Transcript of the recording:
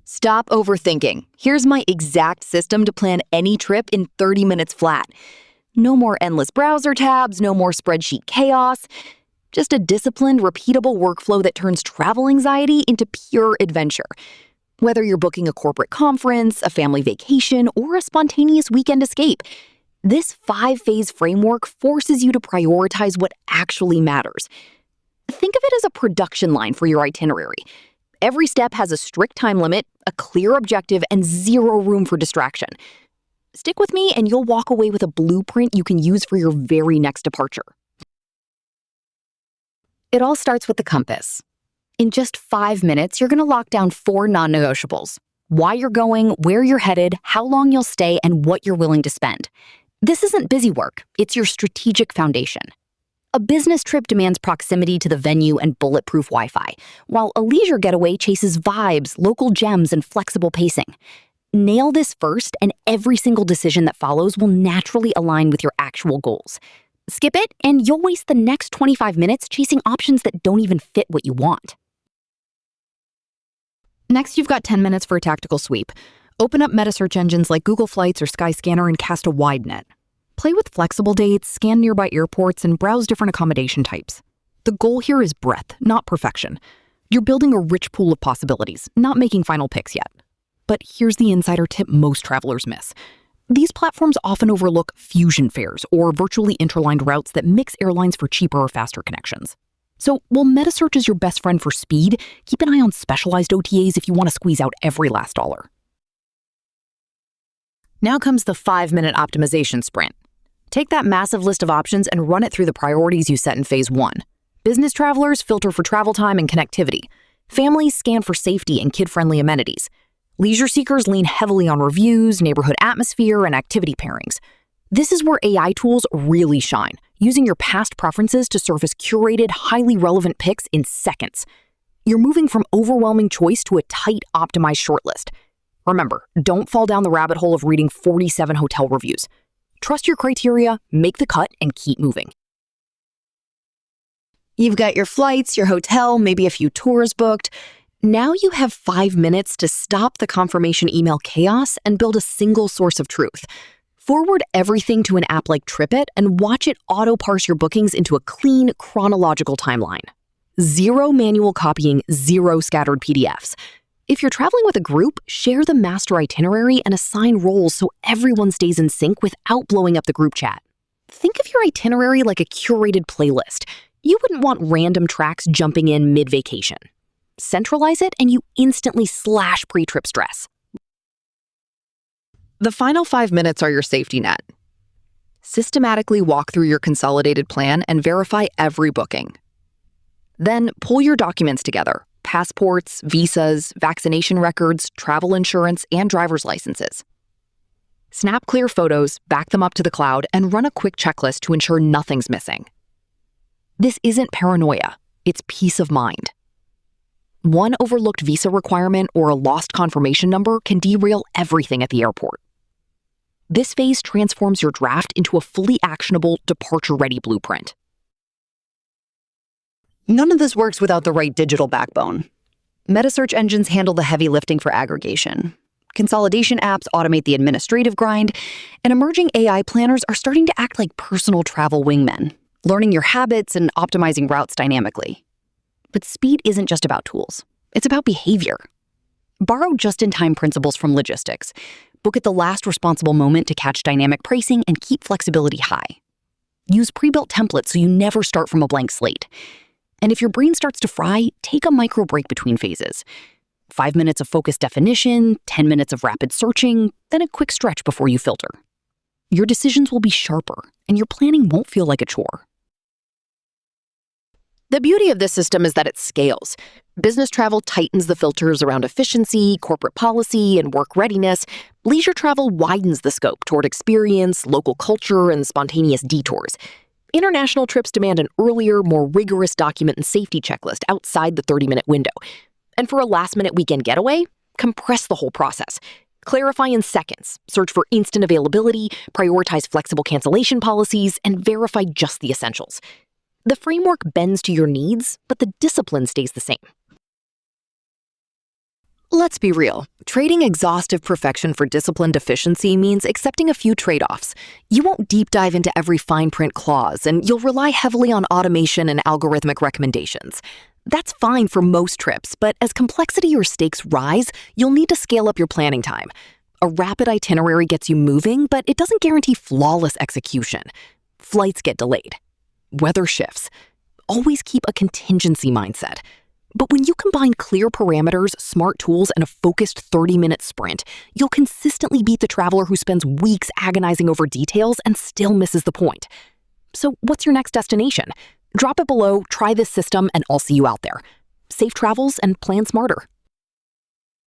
Stop overthinking. Here's my exact system to plan any trip in 30 minutes flat. No more endless browser tabs, no more spreadsheet chaos. Just a disciplined, repeatable workflow that turns travel anxiety into pure adventure. Whether you're booking a corporate conference, a family vacation, or a spontaneous weekend escape, this 5-phase framework forces you to prioritize what actually matters. Think of it as a production line for your itinerary. Every step has a strict time limit, a clear objective, and zero room for distraction. Stick with me and you'll walk away with a blueprint you can use for your very next departure. It all starts with the compass. In just 5 minutes, you're going to lock down 4 non-negotiables: why you're going, where you're headed, how long you'll stay, and what you're willing to spend. This isn't busy work, it's your strategic foundation. A business trip demands proximity to the venue and bulletproof Wi-Fi, while a leisure getaway chases vibes, local gems, and flexible pacing. Nail this first, and every single decision that follows will naturally align with your actual goals. Skip it, and you'll waste the next 25 minutes chasing options that don't even fit what you want. Next, you've got 10 minutes for a tactical sweep. Open up meta search engines like Google Flights or Skyscanner and cast a wide net. Play with flexible dates, scan nearby airports, and browse different accommodation types. The goal here is breadth, not perfection. You're building a rich pool of possibilities, not making final picks yet. But here's the insider tip most travelers miss. These platforms often overlook fusion fares or virtually interlined routes that mix airlines for cheaper or faster connections. So while metasearch is your best friend for speed, keep an eye on specialized OTAs if you want to squeeze out every last dollar. Now comes the 5-minute optimization sprint. Take that massive list of options and run it through the priorities you set in phase 1. Business travelers filter for travel time and connectivity. Families scan for safety and kid-friendly amenities. Leisure seekers lean heavily on reviews, neighborhood atmosphere, and activity pairings. This is where AI tools really shine, using your past preferences to surface curated, highly relevant picks in seconds. You're moving from overwhelming choice to a tight, optimized shortlist. Remember, don't fall down the rabbit hole of reading 47 hotel reviews. Trust your criteria, make the cut, and keep moving. You've got your flights, your hotel, maybe a few tours booked. Now you have 5 minutes to stop the confirmation email chaos and build a single source of truth. Forward everything to an app like TripIt and watch it auto-parse your bookings into a clean, chronological timeline. Zero manual copying, zero scattered PDFs. If you're traveling with a group, share the master itinerary and assign roles so everyone stays in sync without blowing up the group chat. Think of your itinerary like a curated playlist. You wouldn't want random tracks jumping in mid-vacation. Centralize it and you instantly slash pre-trip stress. The final 5 minutes are your safety net. Systematically walk through your consolidated plan and verify every booking. Then pull your documents together: passports, visas, vaccination records, travel insurance, and driver's licenses. Snap clear photos, back them up to the cloud, and run a quick checklist to ensure nothing's missing. This isn't paranoia, it's peace of mind. One overlooked visa requirement or a lost confirmation number can derail everything at the airport. This phase transforms your draft into a fully actionable, departure-ready blueprint. None of this works without the right digital backbone. Meta search engines handle the heavy lifting for aggregation. Consolidation apps automate the administrative grind, and emerging AI planners are starting to act like personal travel wingmen, learning your habits and optimizing routes dynamically. But speed isn't just about tools. It's about behavior. Borrow just-in-time principles from logistics. Book at the last responsible moment to catch dynamic pricing and keep flexibility high. Use pre-built templates so you never start from a blank slate. And if your brain starts to fry, take a micro break between phases. 5 minutes of focused definition, 10 minutes of rapid searching, then a quick stretch before you filter. Your decisions will be sharper, and your planning won't feel like a chore. The beauty of this system is that it scales. Business travel tightens the filters around efficiency, corporate policy, and work readiness. Leisure travel widens the scope toward experience, local culture, and spontaneous detours. International trips demand an earlier, more rigorous document and safety checklist outside the 30-minute window. And for a last-minute weekend getaway, compress the whole process. Clarify in seconds, search for instant availability, prioritize flexible cancellation policies, and verify just the essentials. The framework bends to your needs, but the discipline stays the same. Let's be real. Trading exhaustive perfection for disciplined efficiency means accepting a few trade-offs. You won't deep dive into every fine print clause, and you'll rely heavily on automation and algorithmic recommendations. That's fine for most trips, but as complexity or stakes rise, you'll need to scale up your planning time. A rapid itinerary gets you moving, but it doesn't guarantee flawless execution. Flights get delayed. Weather shifts. Always keep a contingency mindset. But when you combine clear parameters, smart tools, and a focused 30-minute sprint, you'll consistently beat the traveler who spends weeks agonizing over details and still misses the point. So what's your next destination? Drop it below, try this system, and I'll see you out there. Safe travels and plan smarter.